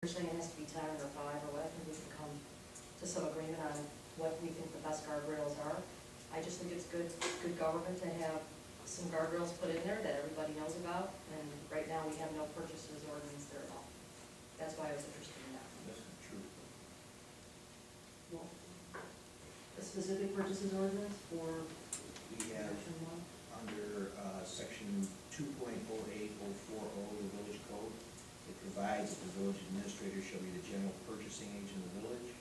You're saying it has to be 10 or 5 or whatever, we can come to some agreement on what we think the best guardrails are. I just think it's good government to have some guardrails put in there that everybody knows about, and right now we have no purchases ordinance there at all. That's why I was interested in that. That's not true. Well, a specific purchases ordinance for We have section 1? under section 2.08040 of the village code, it provides that the village administrator shall be the general purchasing agent of the village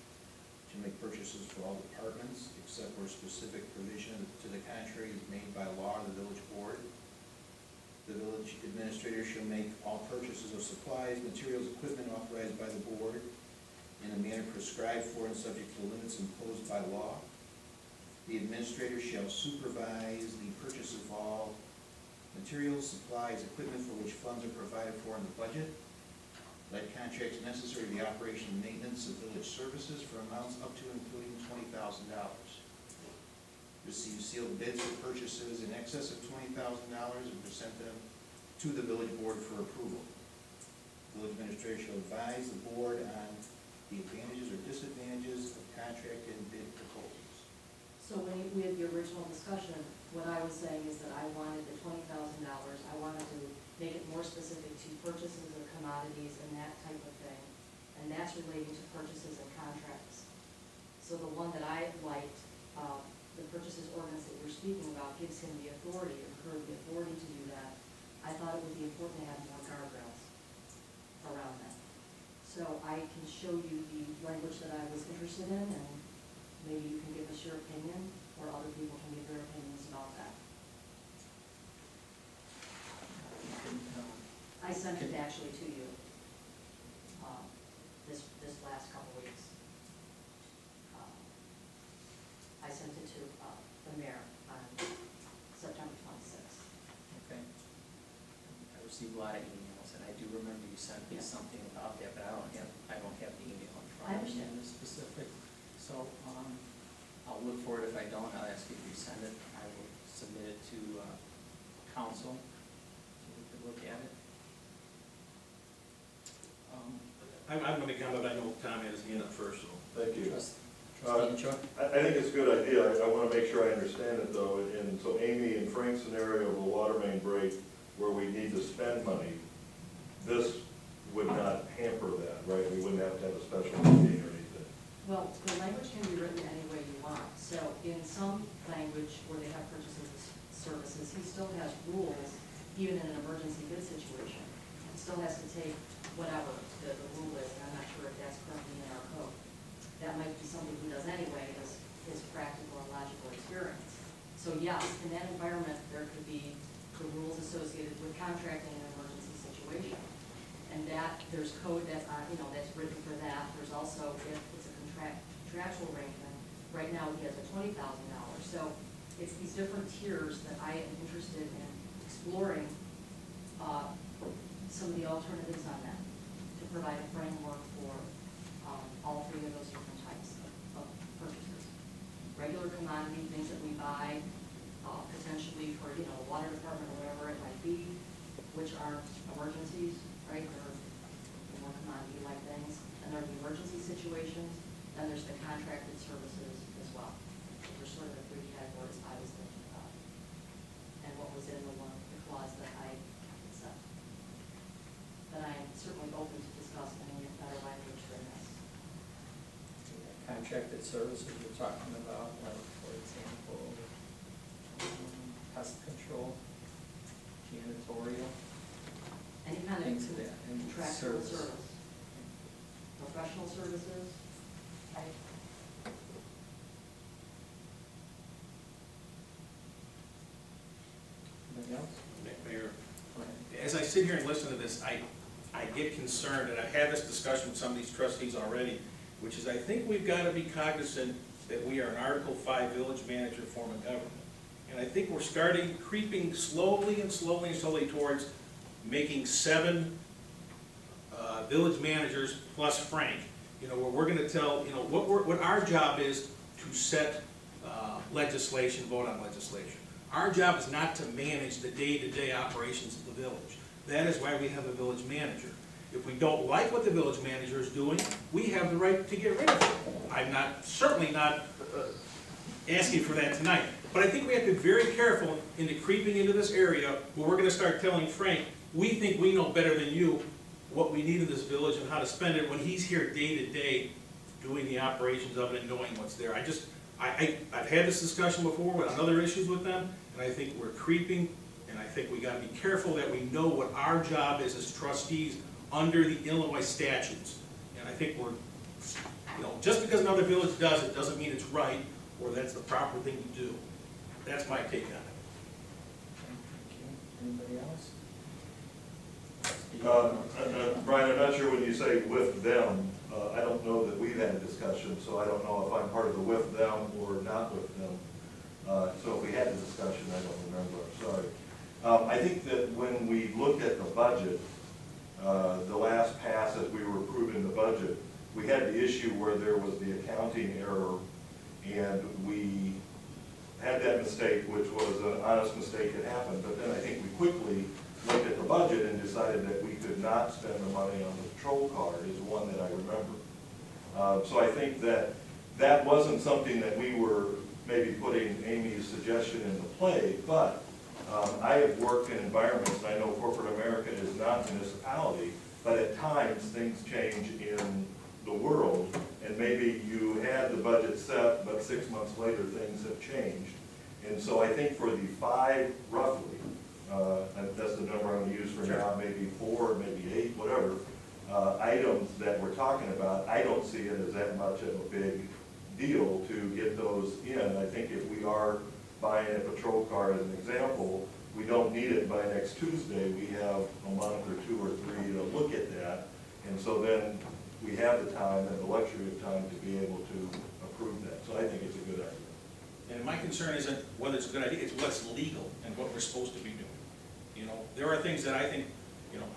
to make purchases for all departments, except where specific provision to the contrary is made by law of the village board. The village administrator shall make all purchases of supplies, materials, equipment authorized by the board in a manner prescribed for and subject to the limits imposed by law. The administrator shall supervise the purchase of all materials, supplies, equipment for which funds are provided for in the budget. Lead contracts necessary to the operation and maintenance of village services for amounts up to and including $20,000. Receive sealed bids for purchases in excess of $20,000 and present them to the village board for approval. Village administrator shall advise the board on the advantages or disadvantages of contract and bid proposals. So when we had the original discussion, what I was saying is that I wanted the $20,000, I wanted to make it more specific to purchases of commodities and that type of thing, and that's relating to purchases and contracts. So the one that I liked, the purchases ordinance that you're speaking about gives him the authority, or her the authority to do that. I thought it would be important to have more guardrails around that. So I can show you the language that I was interested in, and maybe you can give us your opinion, or other people can give their opinions about that. I sent it actually to you this last couple weeks. I sent it to the mayor on September 26th. Okay. I received a lot of emails, and I do remember you sent me something about that, but I don't have the email in front of me in the specific. So, I'll look for it. If I don't, I'll ask you to resend it. I will submit it to council so we can look at it. I'm going to comment. I know Tom had his hand up first, so. Thank you. Trustee Chuck? I think it's a good idea. I want to make sure I understand it though. And so Amy, in Frank's scenario of a water main break where we need to spend money, this would not hamper that, right? We wouldn't have to have a special meeting or anything. Well, the language can be written any way you want. So in some language where they have purchases of services, he still has rules, even in an emergency bid situation. He still has to take whatever the rule is, and I'm not sure if that's currently in our code. That might be something he does anyway, his practical and logical experience. So yes, in that environment, there could be the rules associated with contracting in an emergency situation. And that, there's code that, that's written for that. There's also, if it's a contractual arrangement, right now he has a $20,000. So it's these different tiers that I am interested in exploring some of the alternatives on that to provide a framework for all three of those different types of purchases. Regular commodity, things that we buy potentially for, water department or whatever it might be, which are emergencies, right? They're more commodity-like things. And there are the emergency situations, then there's the contracted services as well. So there's sort of the three categories I was thinking about. And what was in the clause that I said. But I am certainly open to discuss any better language for this. Contracted services we're talking about, like, for example, pest control, janitorial, Any kind of things of that, and contractual service. service. Professional services. Right. Anything else? Mayor, Go ahead. as I sit here and listen to this, I get concerned, and I've had this discussion with some of these trustees already, which is I think we've got to be cognizant that we are an Article 5 village manager form of government. And I think we're creeping slowly towards making 7 village managers plus Frank, where we're going to tell, what our job is to set legislation, vote on legislation. Our job is not to manage the day-to-day operations of the village. That is why we have a village manager. If we don't like what the village manager is doing, we have the right to get rid of it. I'm not, certainly not asking for that tonight. But I think we have to be very careful into creeping into this area where we're gonna start telling Frank, we think we know better than you what we need in this village and how to spend it, when he's here day to day doing the operations of it and knowing what's there. I've had this discussion before with other issues with them, and I think we're creeping, and I think we gotta be careful that we know what our job is as trustees under the Illinois statutes. And I think we're, just because another village does it, doesn't mean it's right, or that's the proper thing to do. That's my take on it. Thank you. Anybody else? Brian, I'm not sure when you say with them, I don't know that we've had a discussion, so I don't know if I'm part of the with them or not with them. So if we had a discussion, I don't remember, I'm sorry. I think that when we looked at the budget, the last pass as we were approving the budget, we had the issue where there was the accounting error, and we had that mistake, which was an honest mistake that happened, but then I think we quickly looked at the budget and decided that we could not spend the money on the patrol car, is one that I remember. So I think that that wasn't something that we were maybe putting Amy's suggestion into play, but I have worked in environments, and I know corporate America is not municipality, but at times things change in the world, and maybe you had the budget set, but 6 months later things have changed. And so I think for the 5, roughly, and that's the number I'm gonna use for now, maybe 4, maybe 8, whatever, items that we're talking about, I don't see it as that much of a big deal to get those in. I think if we are buying a patrol car as an example, we don't need it by next Tuesday. We have a month or 2 or 3 to look at that. And so then we have the time and the luxury of time to be able to approve that. So I think it's a good idea. And my concern isn't whether it's a good idea, it's what's legal and what we're supposed to be doing. There are things that I think,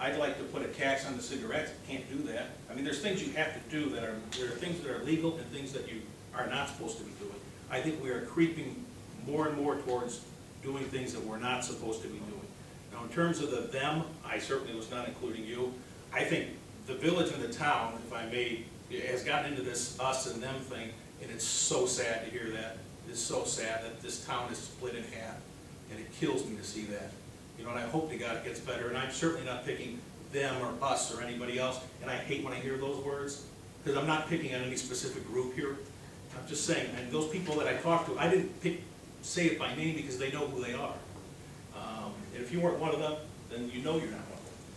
I'd like to put a tax on the cigarettes, can't do that. I mean, there's things you have to do there are things that are legal and things that you are not supposed to be doing. I think we are creeping more and more towards doing things that we're not supposed to be doing. Now, in terms of the them, I certainly was not including you. I think the village and the town, if I may, has gotten into this us and them thing, and it's so sad to hear that. It's so sad that this town is split in half, and it kills me to see that. And I hope to God it gets better, and I'm certainly not picking them or us or anybody else, and I hate when I hear those words, because I'm not picking on any specific group here. I'm just saying, and those people that I talked to, I didn't say it by name because they know who they are. And if you weren't one of them, then you know you're not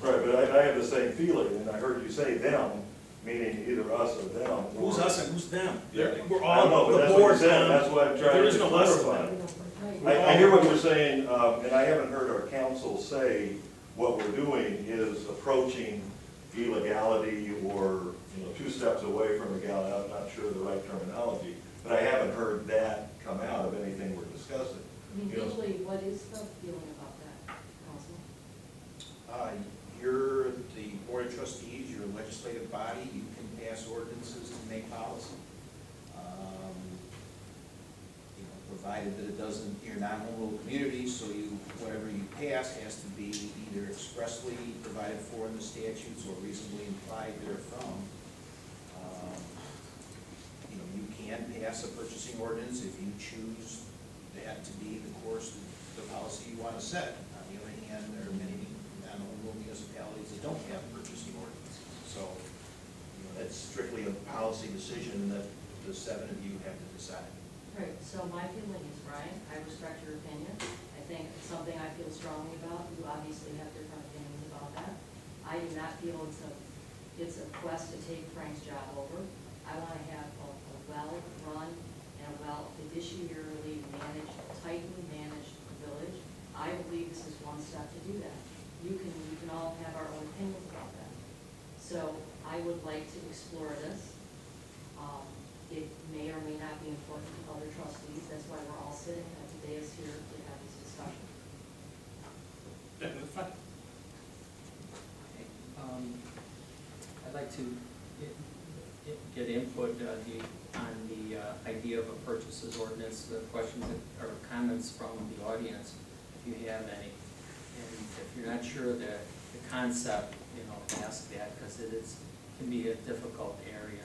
one of them. Right, but I have the same feeling, and I heard you say them, meaning either us or them. Who's us and who's them? Yeah. We're I don't know, all but the that's what board you said, them. that's what I'm There trying is to no us and clarify. them. I hear what you're saying, and I haven't heard our council say what we're doing is approaching illegality or, 2 steps away from legality. I'm not sure the right terminology, but I haven't heard that come out of anything we're discussing. Usually, what is the feeling about that, Council? You're the board of trustees, you're a legislative body, you can pass ordinances to make policy. Provided that it doesn't, you're not home rule community, so whatever you pass has to be either expressly provided for in the statutes or reasonably implied therefrom. You can pass a purchasing ordinance if you choose that to be the course, the policy you want to set. On the other hand, there are many non-home rule municipalities that don't have purchasing ordinances. So, that's strictly a policy decision that the 7 of you have to decide. Right, so my feeling is, Brian, I respect your opinion. I think it's something I feel strongly about. You obviously have different opinions about that. I do not feel it's a quest to take Frank's job over. I want to have a well-run and a well-fiduciarily managed, tightly managed village. I believe this is one step to do that. We can all have our own opinions about that. So I would like to explore this. It may or may not be important to other trustees. That's why we're all sitting at the dais here to have this discussion. That's fine. Okay, I'd like to get input on the idea of a purchases ordinance, the questions or comments from the audience, if you have any. And if you're not sure the concept, ask that, because can be a difficult area.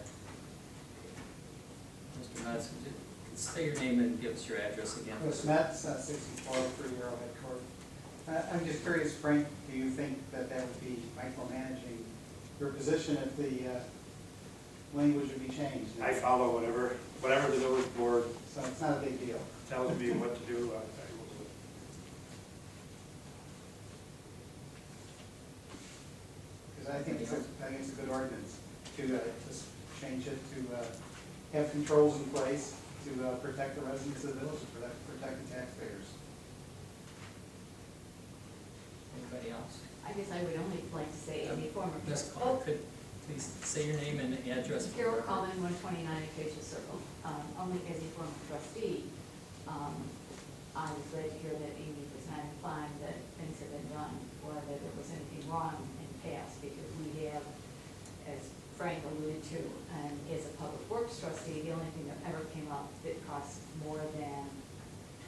Mr. Metz, would you say your name and give us your address again? Chris Metz, 64 Arrowhead Court. I'm just curious, Frank, do you think that would be micromanaging your position if the language would be changed? I follow whatever the village board So it's not a big deal. tells me what to do, I will do it. Because I think it's a good ordinance to just change it to have controls in place to protect the residents of the village, and protect the taxpayers. Anybody else? I guess I would only like to say any form of. Ms. Carr, could please say your name and address? for the Carol record? Coleman, 129 Acacia Circle. Only as a former trustee, I was glad to hear that Amy was not implying that things have been done or that there was anything wrong in the past, because we have, as Frank alluded to, and as a public works trustee, the only thing that ever came up that cost more than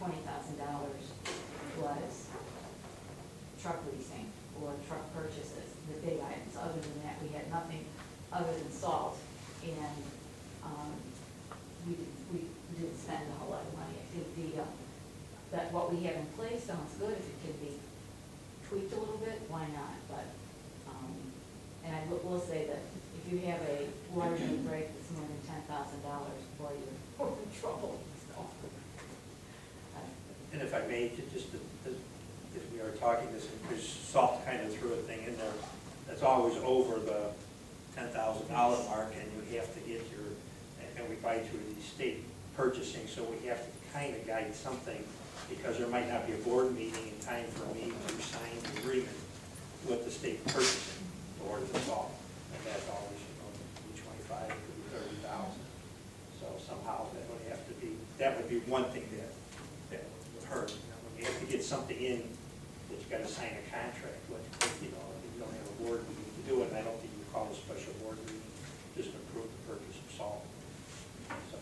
$20,000 was truck leasing or truck purchases, the big items. Other than that, we had nothing other than salt, and we didn't spend a whole lot of money. That what we have in place sounds good. If it can be tweaked a little bit, why not? But, and I will say that if you have a water main break that's more than $10,000, boy, you're in trouble. So, And if I may, just as we are talking this, because Salt kind of threw a thing in there, that's always over the $10,000 mark, and you have to get and we buy through the state purchasing, so we have to kind of guide something, because there might not be a board meeting in time for me to sign the agreement with the state purchasing board of the salt. And that's always, could be 25, it could be 30,000. So somehow that would be one thing that would hurt. When you have to get something in, that you gotta sign a contract with, you don't have a board meeting to do it, and I don't think you call a special board meeting just to approve the purchase of salt. So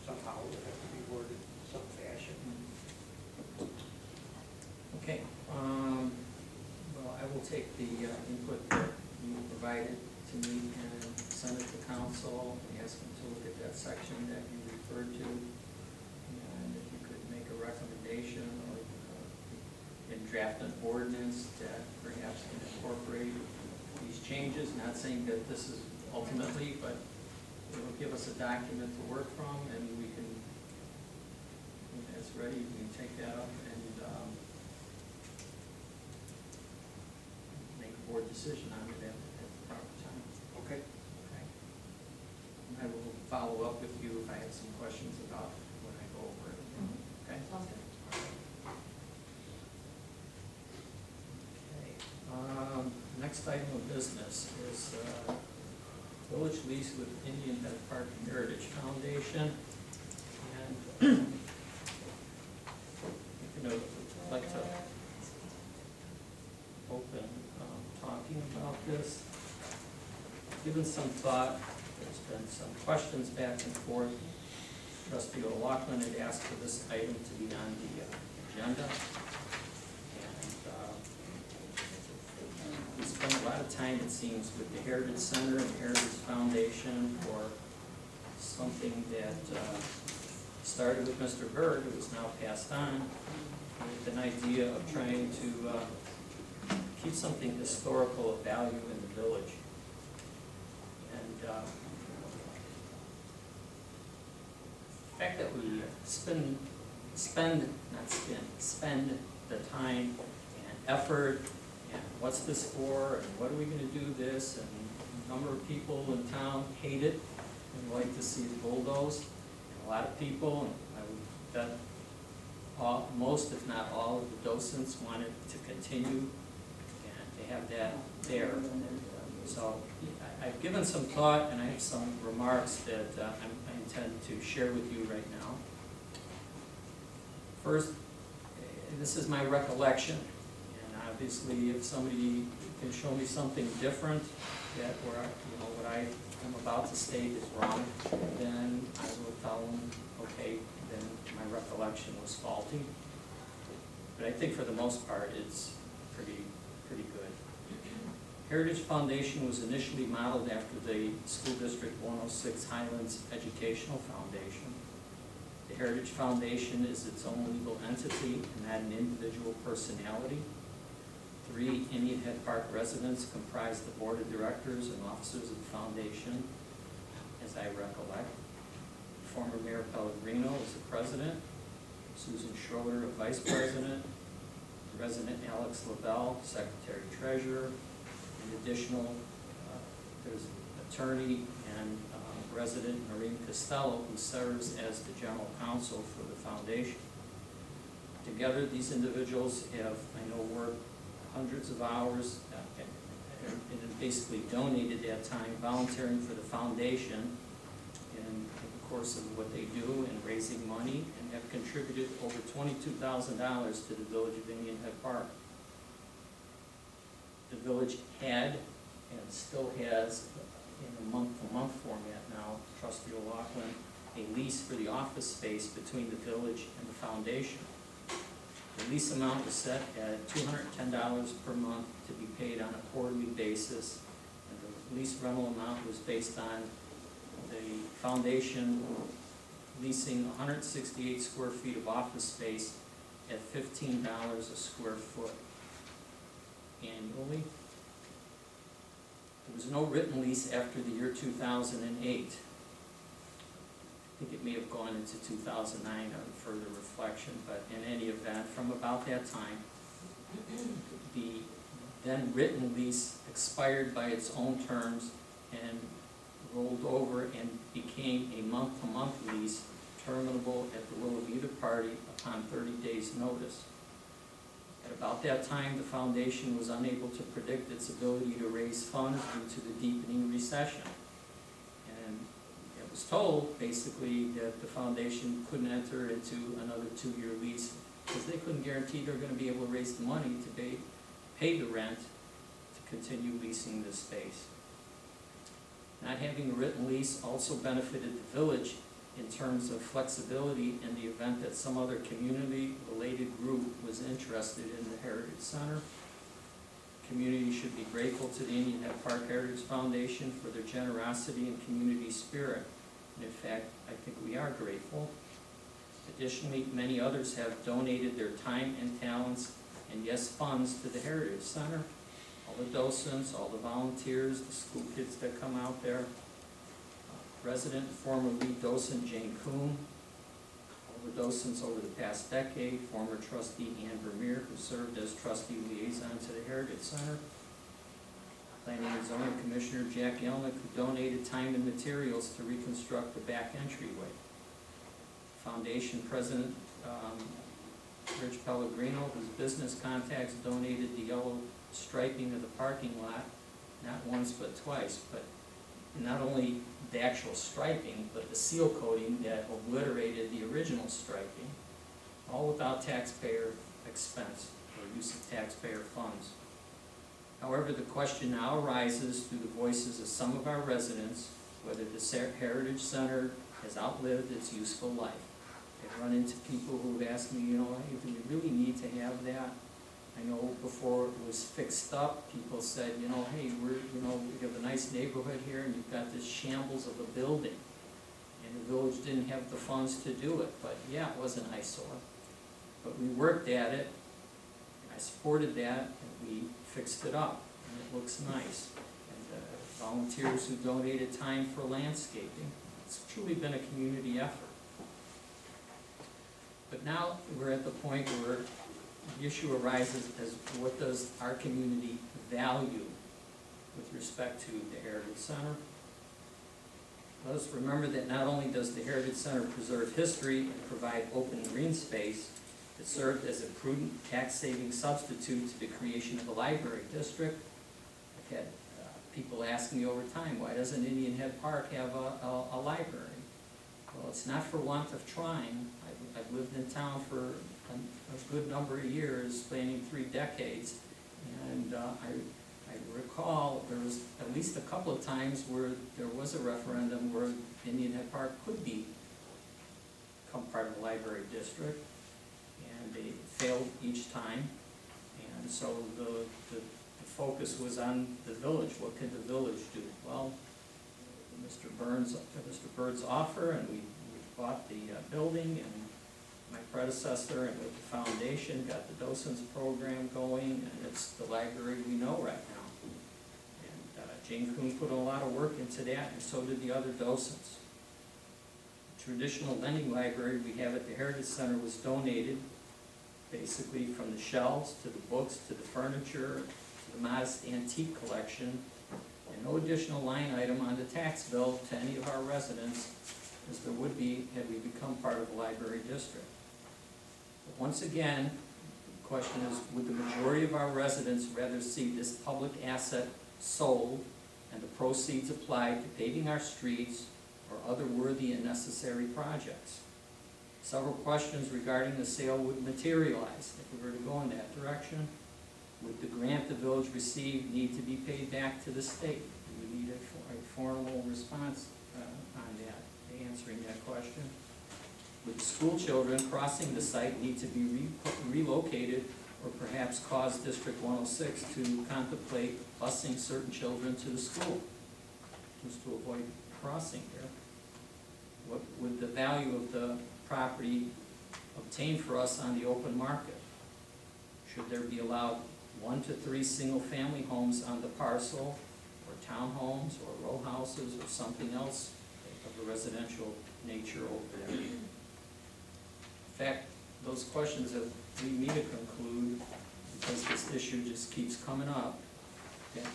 somehow it would have to be worded in some fashion. Okay, well, I will take the input that you provided to me and send it to council and ask them to look at that section that you referred to. And if you could make a recommendation or and draft an ordinance that perhaps can incorporate these changes, not saying that this is ultimately, but it will give us a document to work from, and we can, when it's ready, we can take that up and make a board decision on it at the proper time. Okay. Okay. And I will follow up with you if I have some questions about when I go over it. Okay? Sounds good. Okay. Next item of business is village lease with Indian Head Park Heritage Foundation. And I'd like to open talking about this. Given some thought, there's been some questions back and forth. Trustee O'Loughlin had asked for this item to be on the agenda. We spent a lot of time, it seems, with the Heritage Center and Heritage Foundation for something that started with Mr. Berg, who is now passed on, with an idea of trying to keep something historical of value in the village. And the fact that we spend the time and effort, and what's this for, and what are we gonna do this, and a number of people in town hate it and like to see it bulldozed. And a lot of people, and I would bet most, if not all, of the docents want it to continue and to have that there. So I've given some thought, and I have some remarks that I intend to share with you right now. First, this is my recollection. Obviously, if somebody can show me something different that where what I am about to state is wrong, then I will tell them, okay, then my recollection was faulty. But I think for the most part, it's pretty good. Heritage Foundation was initially modeled after the School District 106 Highlands Educational Foundation. The Heritage Foundation is its own legal entity and not an individual personality. 3 Indian Head Park residents comprise the board of directors and officers of the foundation, as I recollect. Former Mayor Pellegrino is the president, Susan Schroeder, a vice president, Resident Alex LaBelle, secretary treasurer. In additional, there's attorney and resident Noreen Costello, who serves as the general counsel for the foundation. Together, these individuals have, I know, worked hundreds of hours and basically donated that time volunteering for the foundation in the course of what they do in raising money, and have contributed over $22,000 to the village of Indian Head Park. The village had and still has, in a month-to-month format now, Trustee O'Loughlin, a lease for the office space between the village and the foundation. The lease amount was set at $210 per month to be paid on a quarterly basis, and the lease rental amount was based on the foundation leasing 168 square feet of office space at $15 a square foot annually. There was no written lease after the year 2008. I think it may have gone into 2009 on further reflection, but in any event, from about that time, the then written lease expired by its own terms and rolled over and became a month-to-month lease terminable at the will of either party upon 30 days' notice. At about that time, the foundation was unable to predict its ability to raise funds due to the deepening recession. And it was told, basically, that the foundation couldn't enter into another 2-year lease because they couldn't guarantee they're going to be able to raise the money to pay the rent to continue leasing this space. Not having a written lease also benefited the village in terms of flexibility in the event that some other community-related group was interested in the Heritage Center. The community should be grateful to the Indian Head Park Heritage Foundation for their generosity and community spirit. And in fact, I think we are grateful. Additionally, many others have donated their time and talents and, yes, funds to the Heritage Center. All the docents, all the volunteers, the school kids that come out there. Resident and former lead docent Jane Kuhn, all the docents over the past decade, former trustee Ann Vermeer, who served as trustee liaison to the Heritage Center. Planning and Zoning Commissioner Jack Yelnick, who donated time and materials to reconstruct the back entryway. Foundation President Rich Pellegrino, whose business contacts donated the yellow striping of the parking lot, not once but twice, but not only the actual striping, but the seal coating that obliterated the original striping, all without taxpayer expense or use of taxpayer funds. However, the question now arises through the voices of some of our residents whether the Heritage Center has outlived its useful life. I've run into people who've asked me, hey, do we really need to have that? I know before it was fixed up, people said, hey, we have a nice neighborhood here and you've got this shambles of a building. And the village didn't have the funds to do it, but yeah, it was an eyesore. But we worked at it, and I supported that, and we fixed it up, and it looks nice. And volunteers who donated time for landscaping. It's truly been a community effort. But now we're at the point where the issue arises as what does our community value with respect to the Heritage Center? Let us remember that not only does the Heritage Center preserve history and provide open green space, it served as a prudent tax-saving substitute to the creation of a library district. I've had people ask me over time, why doesn't Indian Head Park have a library? Well, it's not for want of trying. I've lived in town for a good number of years, spanning 3 decades, and I recall there was at least a couple of times where there was a referendum where Indian Head Park could become part of the library district, and they failed each time. And so the focus was on the village. What can the village do? Well, Mr. Bird's offer, and we bought the building, and my predecessor and with the foundation got the docents program going, and it's the library we know right now. And Jane Kuhn put a lot of work into that, and so did the other docents. The traditional lending library we have at the Heritage Center was donated basically from the shelves to the books to the furniture to the modest antique collection, and no additional line item on the tax bill to any of our residents, as there would be had we become part of the library district. But once again, the question is, would the majority of our residents rather see this public asset sold and the proceeds applied to paving our streets or other worthy and necessary projects? Several questions regarding the sale would materialize if we were to go in that direction. Would the grant the village received need to be paid back to the state? Do we need a formal response on that, answering that question? Would the school children crossing the site need to be relocated, or perhaps cause District 106 to contemplate busing certain children to the school, just to avoid crossing here? What would the value of the property obtain for us on the open market? Should there be allowed 1 to 3 single-family homes on the parcel, or townhomes, or row houses, or something else of a residential nature over there? In fact, those questions that lead me to conclude, because this issue just keeps coming up, that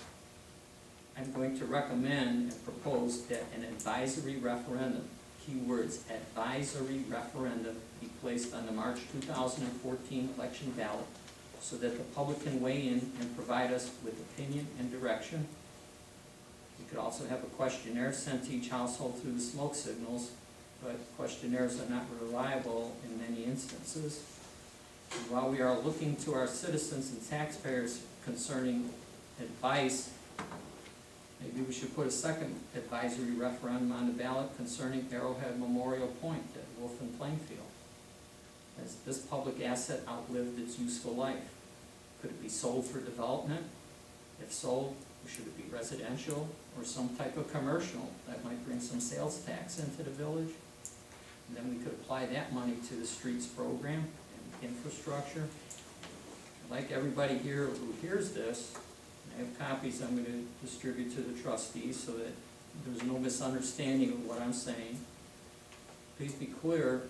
I'm going to recommend and propose that an advisory referendum, keywords, advisory referendum, be placed on the March 2014 election ballot so that the public can weigh in and provide us with opinion and direction. We could also have a questionnaire sent to each household through the smoke signals, but questionnaires are not reliable in many instances. And while we are looking to our citizens and taxpayers concerning advice, maybe we should put a second advisory referendum on the ballot concerning Arrowhead Memorial Point at Wolf and Plainfield. Has this public asset outlived its useful life? Could it be sold for development? If sold, should it be residential or some type of commercial that might bring some sales tax into the village? And then we could apply that money to the streets program and infrastructure. I'd like everybody here who hears this, I have copies I'm going to distribute to the trustees so that there's no misunderstanding of what I'm saying. Please be clear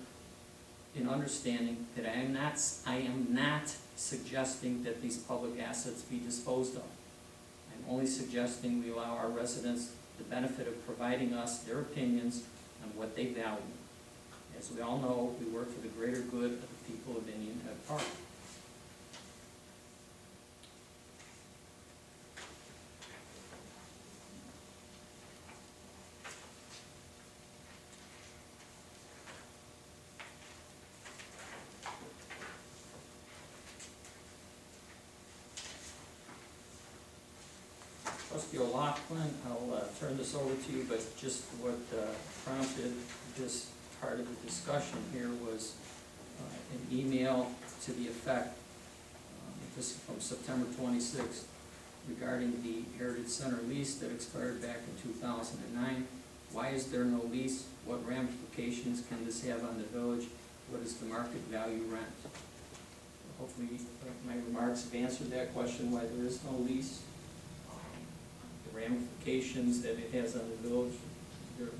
in understanding that I am not suggesting that these public assets be disposed of. I'm only suggesting we allow our residents the benefit of providing us their opinions on what they value. As we all know, we work for the greater good of the people of Indian Head Park. Trustee O'Loughlin, I'll turn this over to you, but just what prompted this part of the discussion here was an email to the effect, this is from September 26th, regarding the Heritage Center lease that expired back in 2009. Why is there no lease? What ramifications can this have on the village? What is the market value rent? Hopefully my remarks have answered that question, why there is no lease. The ramifications that it has on the village,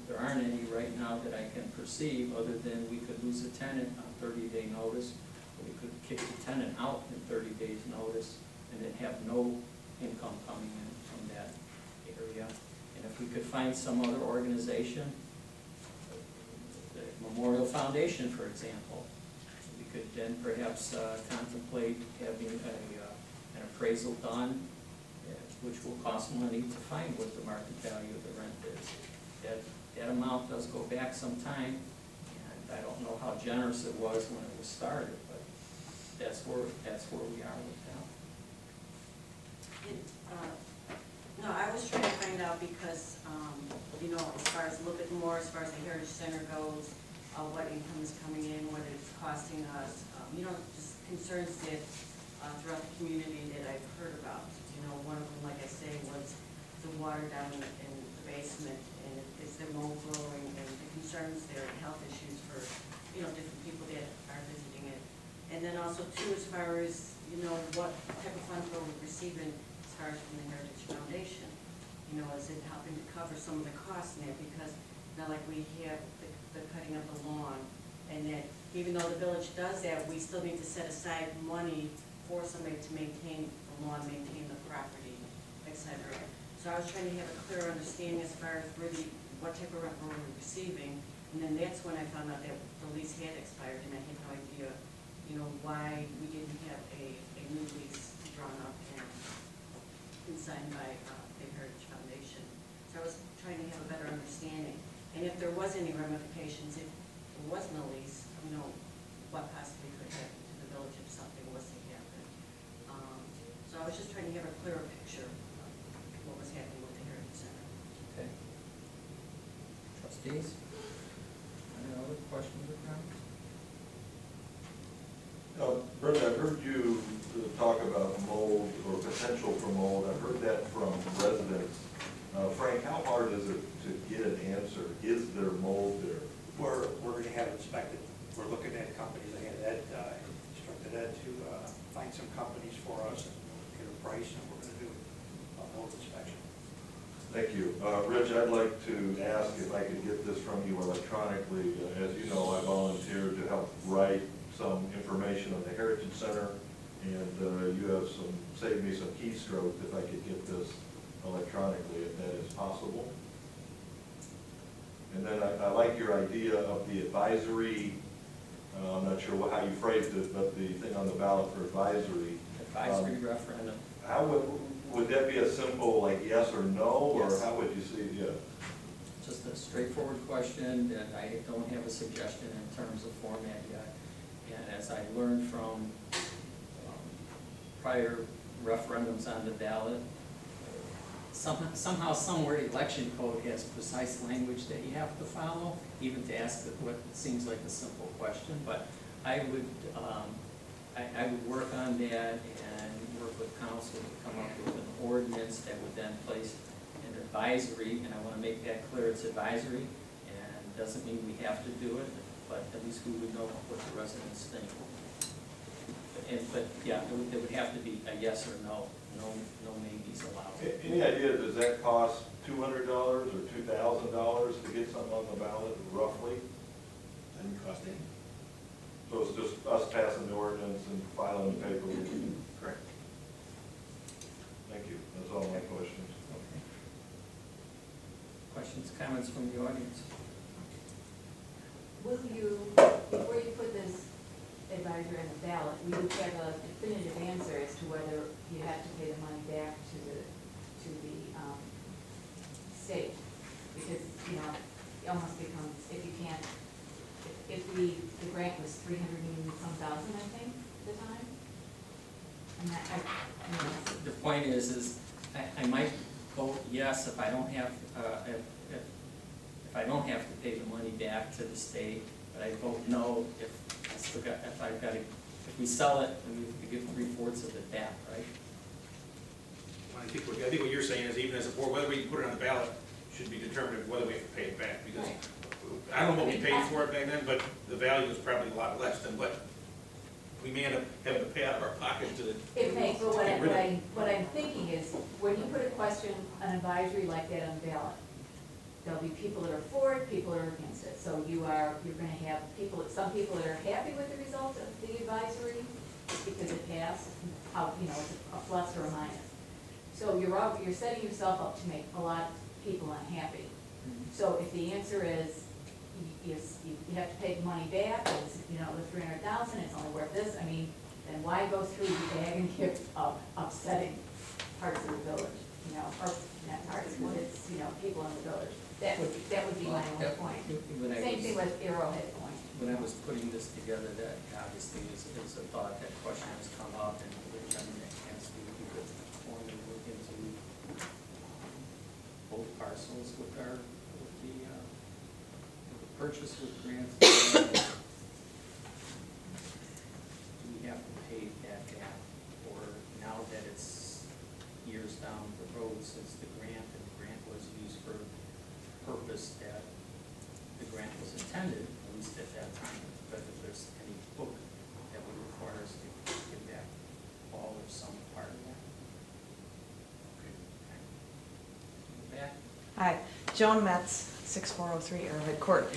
there aren't any right now that I can perceive, other than we could lose a tenant on 30-day notice, or we could kick the tenant out in 30 days notice, and then have no income coming in from that area. And if we could find some other organization, the Memorial Foundation, for example, we could then perhaps contemplate having an appraisal done, which will cost money to find what the market value of the rent is. That amount does go back some time, and I don't know how generous it was when it was started, but that's where we are with that. No, I was trying to find out because, you know, as far as a little bit more, as far as the Heritage Center goes, what income is coming in, what it's costing us, you know, just concerns that throughout the community that I've heard about, you know, one of them, like I say, was the water down in the basement, and is there mold growing, and the concerns there, and health issues for, you know, different people that are visiting it. And then also too, as far as, you know, what type of funds we're receiving as far as from the Heritage Foundation. You know, is it helping to cover some of the costs in there? Because now, like, we have the cutting of the lawn, and that even though the village does that, we still need to set aside money for somebody to maintain the lawn, maintain the property, et cetera. So I was trying to have a clear understanding as far as really what type of rent we're receiving. And then that's when I found out that the lease had expired, and I had no idea, you know, why we didn't have a new lease drawn up and signed by the Heritage Foundation. So I was trying to have a better understanding. And if there was any ramifications, if there wasn't a lease, you know, what possibly could happen to the village if something was to happen. So I was just trying to have a clearer picture of what was happening with the Heritage Center. Okay. Trustees? Any other questions or comments? Brenda, I've heard you talk about mold or potential for mold. I've heard that from residents. Frank, how hard is it to get an answer? Is there mold there? We're gonna have it inspected. We're looking at companies. I had Ed, instructed Ed to find some companies for us and get a price, and we're gonna do a mold inspection. Thank you. Rich, I'd like to ask if I could get this from you electronically. As you know, I volunteered to help write some information on the Heritage Center, and you have saved me some keystrokes if I could get this electronically, if that is possible. And then I like your idea of the advisory, I'm not sure how you phrased it, but the thing on the ballot for advisory. Advisory referendum. How would that be a simple, like, yes or no, or Yes. how would you see it? Yeah. Just a straightforward question, and I don't have a suggestion in terms of format yet. And as I learned from prior referendums on the ballot, somehow, somewhere, election code has precise language that you have to follow, even to ask what seems like a simple question. But I would work on that and work with council to come up with an ordinance that would then place an advisory, and I want to make that clear, it's advisory, and doesn't mean we have to do it, but at least we would know what the residents think. But yeah, it would have to be a yes or no, no maybes allowed. Any idea, does that cost $200 or $2,000 to get something on the ballot, roughly? Doesn't cost any. So it's just us passing the ordinance and filing the paperwork? Correct. Thank you, that's all my questions. Okay. Questions, comments from the audience? Will you, before you put this advisory on the ballot, will you have a definitive answer as to whether you have to pay the money back to the state? Because, you know, it almost becomes, if you can't, if the grant was 300,000 I think, at the time. And you know. The point is I might vote yes if I don't have, if I don't have to pay the money back to the state, but I vote no if we sell it, then we have to give 3/4 of it back, right? I think what you're saying is even as a board, whether we put it on the ballot should be determined whether we have to pay it back, because I don't know what we paid for it back then, but the value is probably a lot less than what we may end up having to pay out of our pocket to. It may, but what I'm thinking is, when you put a question, an advisory like that on the ballot, there'll be people that are for it, people that are against it. So you're gonna have some people that are happy with the result of the advisory, because it passed, it's a plus or a minus. So you're setting yourself up to make a lot of people unhappy. So if the answer is, you have to pay the money back, it's, the 300,000, it's only worth this, then why go through the bag and gift of upsetting parts of the village, or not parts, but it's, people in the village. That would be my only point. Same thing with Arrowhead Point. When I was putting this together, that obviously is a thought, that question has come up, and which hence we could want to look into both parcels with the purchase with grants. Do we have to pay that back, or now that it's years purpose that the grant was intended, at least at that time. But if there's any book that would require us to give back all or some part of that. Okay. Back. Hi, Joan Metz, 6403 Arrowhead Court.